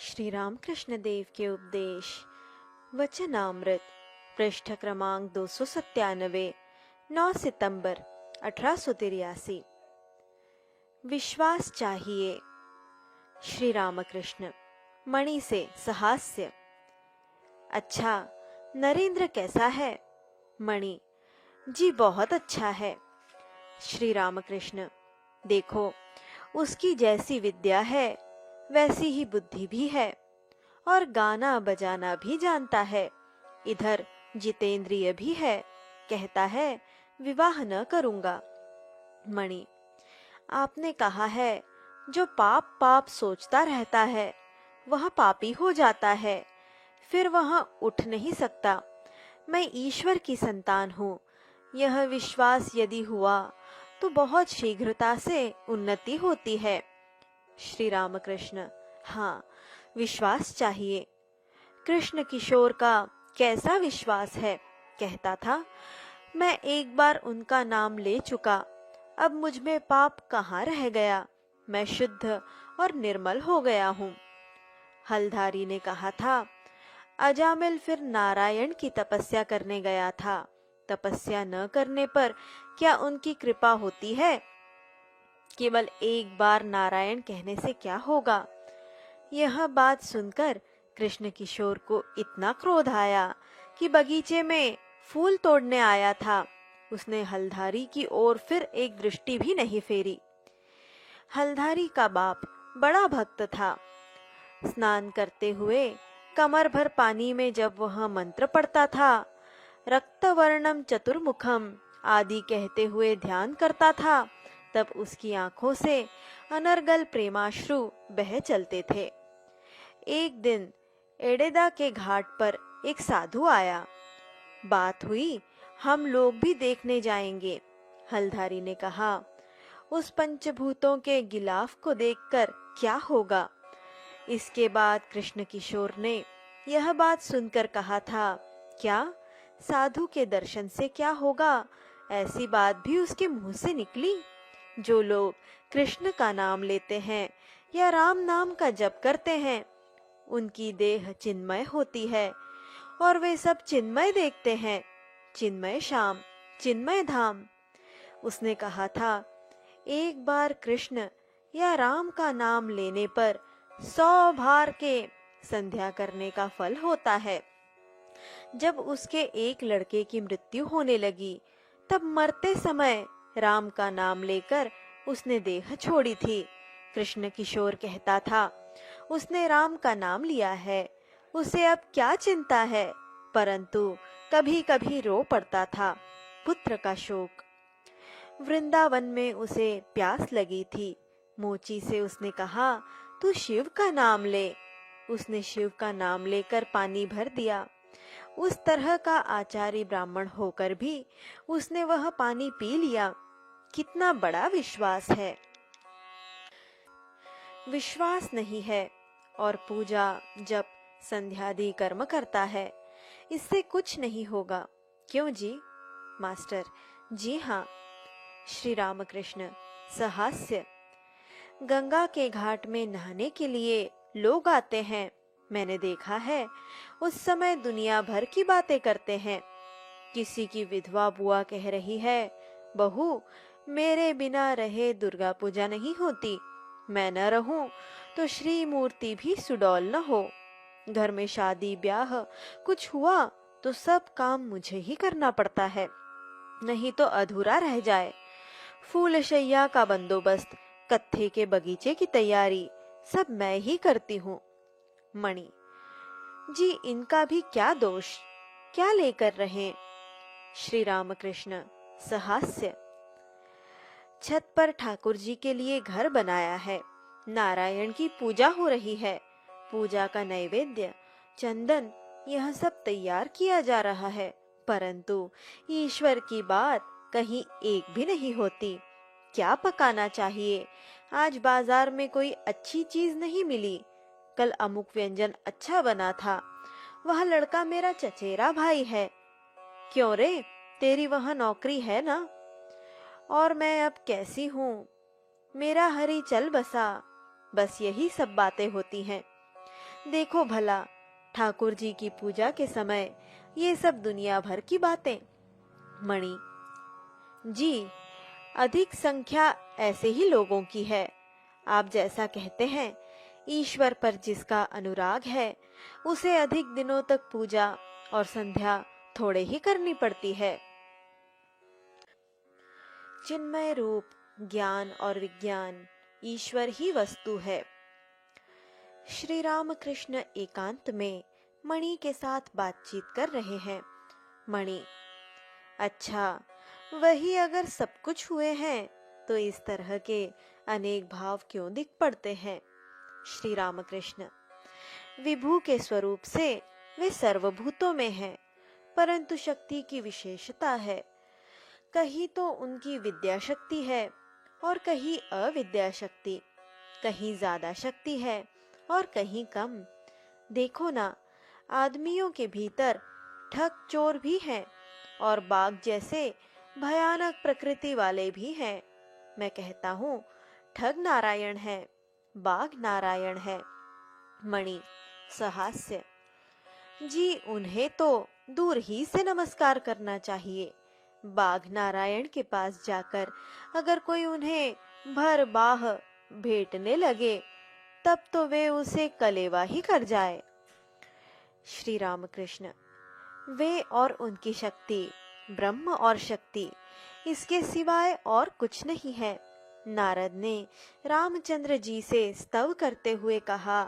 श्री रामकृष्ण देव के उपदेश वचनामृत पृष्ठ क्रमांक 297 9 सितंबर 1883। विश्वास चाहिए। श्री रामकृष्ण मणि से सहास्य। अच्छा, नरेंद्र कैसा है? मणि जी बहुत अच्छा है। श्री रामकृष्ण देखो, उसकी जैसी विद्या है वैसी ही बुद्धि भी है और गाना बजाना भी जानता है। इधर जितेंद्रिय भी है, कहता है विवाह न करूंगा। मणि आपने कहा है जो पाप पाप सोचता रहता है वह पापी हो जाता है, फिर वह उठ नहीं सकता। मैं ईश्वर की संतान हूँ, यह विश्वास यदि हुआ तो बहुत शीघ्रता से उन्नति होती है। श्री रामकृष्ण हाँ, विश्वास चाहिए। कृष्ण किशोर का कैसा विश्वास है, कहता था मैं एक बार उनका नाम ले चुका, अब मुझ में पाप कहाँ रह गया, मैं शुद्ध और निर्मल हो गया हूँ। हलधारी ने कहा था अजामिल फिर नारायण की तपस्या करने गया था, तपस्या न करने पर क्या उनकी कृपा होती है? केवल एक बार नारायण कहने से क्या होगा? यह बात सुनकर कृष्ण किशोर को इतना क्रोध आया कि बगीचे में फूल तोड़ने आया था, उसने हलधारी की ओर फिर एक दृष्टि भी नहीं फेरी। हलधारी का बाप बड़ा भक्त था। स्नान करते हुए कमर भर पानी में जब वह मंत्र पढ़ता था, रक्तवर्णम चतुर्मुखम आदि कहते हुए ध्यान करता था, तब उसकी आंखों से अनर्गल प्रेमाश्रु बह चलते थे। एक दिन एडेदा के घाट पर एक साधु आया। बात हुई हम लोग भी देखने जाएंगे। हलधारी ने कहा उस पंचभूतों के गिलाफ को देखकर क्या होगा? इसके बाद कृष्ण किशोर ने यह बात सुनकर कहा था क्या साधु के दर्शन से क्या होगा? ऐसी बात भी उसके मुंह से निकली। जो लोग कृष्ण का नाम लेते हैं या राम नाम का जप करते हैं, उनकी देह चिन्मय होती है और वे सब चिन्मय देखते हैं। चिन्मय श्याम, चिन्मय धाम। उसने कहा था एक बार कृष्ण या राम का नाम लेने पर 100 बार के संध्या करने का फल होता है। जब उसके एक लड़के की मृत्यु होने लगी, तब मरते समय राम का नाम लेकर उसने देह छोड़ी थी। कृष्ण किशोर कहता था उसने राम का नाम लिया है, उसे अब क्या चिंता है, परंतु कभी कभी रो पड़ता था, पुत्र का शोक। वृंदावन में उसे प्यास लगी थी। मोची से उसने कहा तू शिव का नाम ले। उसने शिव का नाम लेकर पानी भर दिया। उस तरह का आचारी ब्राह्मण होकर भी उसने वह पानी पी लिया। कितना बड़ा विश्वास है। विश्वास नहीं है और पूजा जब संध्यादि कर्म करता है, इससे कुछ नहीं होगा। क्यों जी? मास्टर जी हाँ। श्री रामकृष्ण सहास्य। गंगा के घाट में नहाने के लिए लोग आते हैं, मैंने देखा है। उस समय दुनिया भर की बातें करते हैं। किसी की विधवा बुआ कह रही है बहू मेरे बिना रहे दुर्गा पूजा नहीं होती, मैं न रहूं तो श्री मूर्ति भी सुडौल न हो। घर में शादी ब्याह कुछ हुआ तो सब काम मुझे ही करना पड़ता है, नहीं तो अधूरा रह जाए। फूल शैया का बंदोबस्त, कत्थे के बगीचे की तैयारी सब मैं ही करती हूँ। मणि जी इनका भी क्या दोष, क्या लेकर रहे? श्री रामकृष्ण सहास्य। छत पर ठाकुर जी के लिए घर बनाया है, नारायण की पूजा हो रही है, पूजा का नैवेद्य चंदन यह सब तैयार किया जा रहा है, परंतु ईश्वर की बात कहीं एक भी नहीं होती। क्या पकाना चाहिए? आज बाजार में कोई अच्छी चीज नहीं मिली। कल अमुक व्यंजन अच्छा बना था, वह लड़का मेरा चचेरा भाई है। क्यों रे, तेरी वहां नौकरी है ना? और मैं अब कैसी हूँ, मेरा हरि चल बसा, बस यही सब बातें होती हैं। देखो भला, ठाकुर जी की पूजा के समय ये सब दुनिया भर की बातें। मणि: जी, अधिक संख्या ऐसे ही लोगों की है। आप जैसा कहते हैं, ईश्वर पर जिसका अनुराग है उसे अधिक दिनों तक पूजा और संध्या थोड़े ही करनी पड़ती है। चिन्मय रूप ज्ञान और विज्ञान ईश्वर ही वस्तु है। श्री रामकृष्ण एकांत में मणि के साथ बातचीत कर रहे हैं। मणि: अच्छा, वही अगर सब कुछ हुए हैं तो इस तरह के अनेक भाव क्यों दिख पड़ते हैं? श्री रामकृष्ण: विभू के स्वरूप से वे सर्वभूतों में हैं, परंतु शक्ति की विशेषता है। कहीं तो उनकी विद्या शक्ति है और कहीं अविद्या शक्ति, कहीं ज्यादा शक्ति है और कहीं कम। देखो ना, आदमियों के भीतर ठग चोर भी हैं और बाघ जैसे भयानक प्रकृति वाले भी हैं। मैं कहता हूँ, ठग नारायण है, बाघ नारायण है। मणि सहास्य: जी, उन्हें तो दूर ही से नमस्कार करना चाहिए। बाघ नारायण के पास जाकर अगर कोई उन्हें भर बाह भेंटने लगे तब तो वे उसे कलेवा ही कर जाए। श्री रामकृष्ण: वे और उनकी शक्ति, ब्रह्म और शक्ति, इसके सिवाय और कुछ नहीं है। नारद ने रामचंद्र जी से स्तव करते हुए कहा,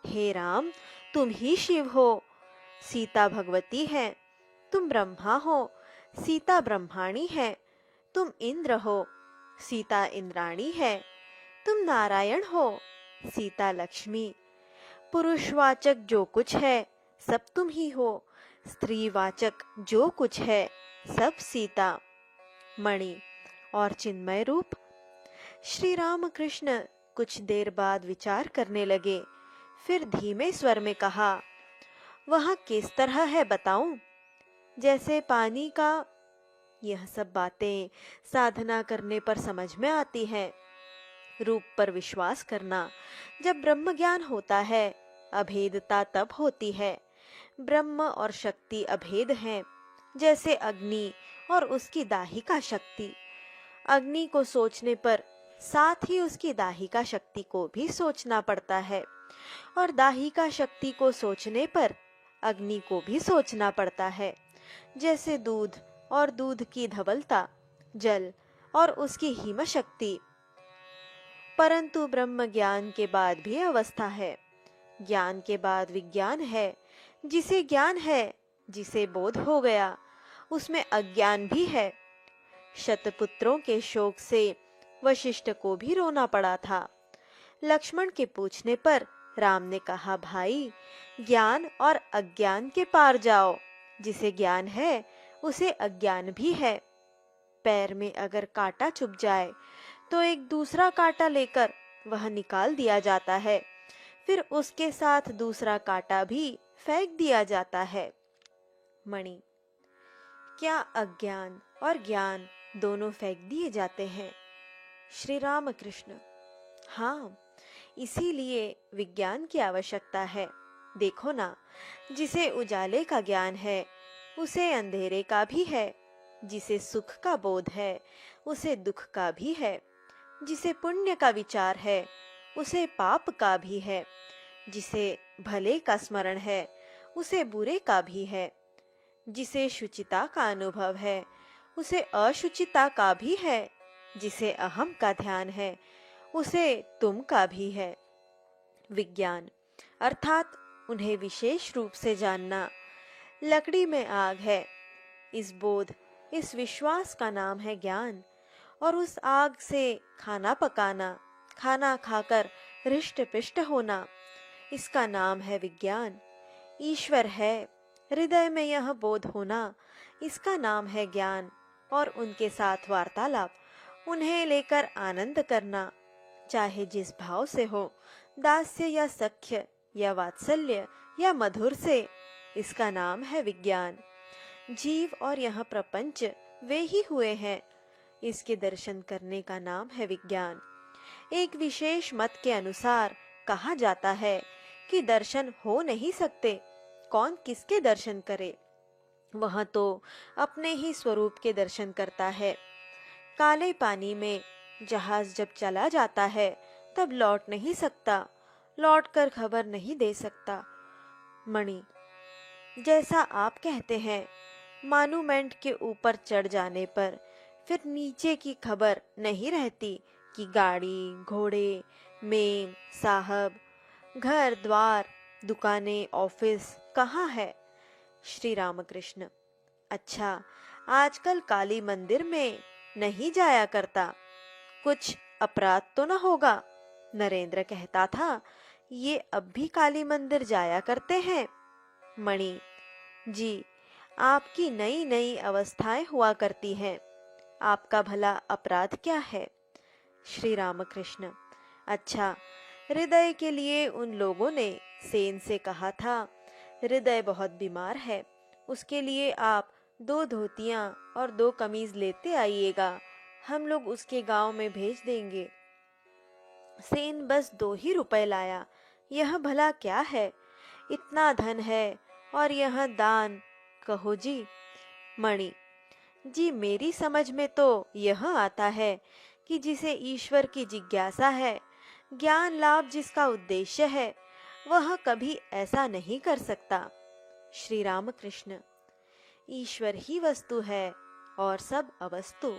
हे राम, तुम ही शिव हो, सीता भगवती है, तुम ब्रह्मा हो, सीता ब्रह्माणी है, तुम इंद्र हो, सीता इंद्राणी है, तुम नारायण हो, सीता लक्ष्मी। पुरुषवाचक जो कुछ है सब तुम ही हो, स्त्रीवाचक जो कुछ है सब सीता। मणि और चिन्मय रूप? श्री रामकृष्ण कुछ देर बाद विचार करने लगे, फिर धीमे स्वर में कहा, वह किस तरह है बताऊं? जैसे पानी का। यह सब बातें साधना करने पर समझ में आती हैं। रूप पर विश्वास करना, जब ब्रह्म ज्ञान होता है, अभेदता तब होती है। ब्रह्म और शक्ति अभेद हैं, जैसे अग्नि और उसकी दाहिका शक्ति। अग्नि को सोचने पर साथ ही उसकी दाहिका शक्ति को भी सोचना पड़ता है, और दाहिका शक्ति को सोचने पर अग्नि को भी सोचना पड़ता है। जैसे दूध और दूध की धवलता, जल और उसकी हिम शक्ति। परंतु ब्रह्म ज्ञान के बाद भी अवस्था है। ज्ञान के बाद विज्ञान है। जिसे ज्ञान है, जिसे बोध हो गया, उसमें अज्ञान भी है। शतपुत्रों के शोक से वशिष्ठ को भी रोना पड़ा था। लक्ष्मण के पूछने पर राम ने कहा, भाई, ज्ञान और अज्ञान के पार जाओ। जिसे ज्ञान है उसे अज्ञान भी है। पैर में अगर कांटा चुभ जाए तो एक दूसरा कांटा लेकर वह निकाल दिया जाता है, फिर उसके साथ दूसरा कांटा भी फेंक दिया जाता है। मणि: क्या अज्ञान और ज्ञान दोनों फेंक दिए जाते हैं? श्री रामकृष्ण: हाँ, इसीलिए विज्ञान की आवश्यकता है। देखो ना, जिसे उजाले का ज्ञान है उसे अंधेरे का भी है। जिसे सुख का बोध है उसे दुख का भी है। जिसे पुण्य का विचार है उसे पाप का भी है। जिसे भले का स्मरण है उसे बुरे का भी है। जिसे शुचिता का अनुभव है उसे अशुचिता का भी है। जिसे अहम का ध्यान है उसे तुम का भी है। विज्ञान अर्थात उन्हें विशेष रूप से जानना। लकड़ी में आग है, इस बोध, इस विश्वास का नाम है ज्ञान। और उस आग से खाना पकाना, खाना खाकर हृष्ट पिष्ट होना, इसका नाम है विज्ञान। ईश्वर है, हृदय में यह बोध होना, इसका नाम है ज्ञान। और उनके साथ वार्तालाप, उन्हें लेकर आनंद करना, चाहे जिस भाव से हो, दास्य या सख्य या वात्सल्य या मधुर से, इसका नाम है विज्ञान। जीव और यह प्रपंच वे ही हुए हैं, इसके दर्शन करने का नाम है विज्ञान। एक विशेष मत के अनुसार कहा जाता है कि दर्शन हो नहीं सकते, कौन किसके दर्शन करे? वह तो अपने ही स्वरूप के दर्शन करता है। काले पानी में जहाज जब चला जाता है तब लौट नहीं सकता, लौटकर खबर नहीं दे सकता। मणि, जैसा आप कहते हैं, मानूमेंट के ऊपर चढ़ जाने पर फिर नीचे की खबर नहीं रहती कि गाड़ी, घोड़े, मेम, साहब, घर द्वार, दुकानें, ऑफिस कहाँ है? श्री रामकृष्ण, अच्छा, आजकल काली मंदिर में नहीं जाया करता, कुछ अपराध तो न होगा? नरेंद्र कहता था, ये अब भी काली मंदिर जाया करते हैं? मणि, जी, आपकी नई नई अवस्थाएं हुआ करती हैं, आपका भला अपराध क्या है? श्री रामकृष्ण, अच्छा, हृदय के लिए उन लोगों ने सेन से कहा था, हृदय बहुत बीमार है, उसके लिए आप 2 धोतियां और 2 कमीज लेते आइएगा, हम लोग उसके गांव में भेज देंगे। सेन बस 2 ही रुपए लाया, यह भला क्या है? इतना धन है और यह दान, कहो जी। मणि, जी, मेरी समझ में तो यह आता है कि जिसे ईश्वर की जिज्ञासा है, ज्ञान लाभ जिसका उद्देश्य है, वह कभी ऐसा नहीं कर सकता। श्री रामकृष्ण, ईश्वर ही वस्तु है और सब अवस्तु।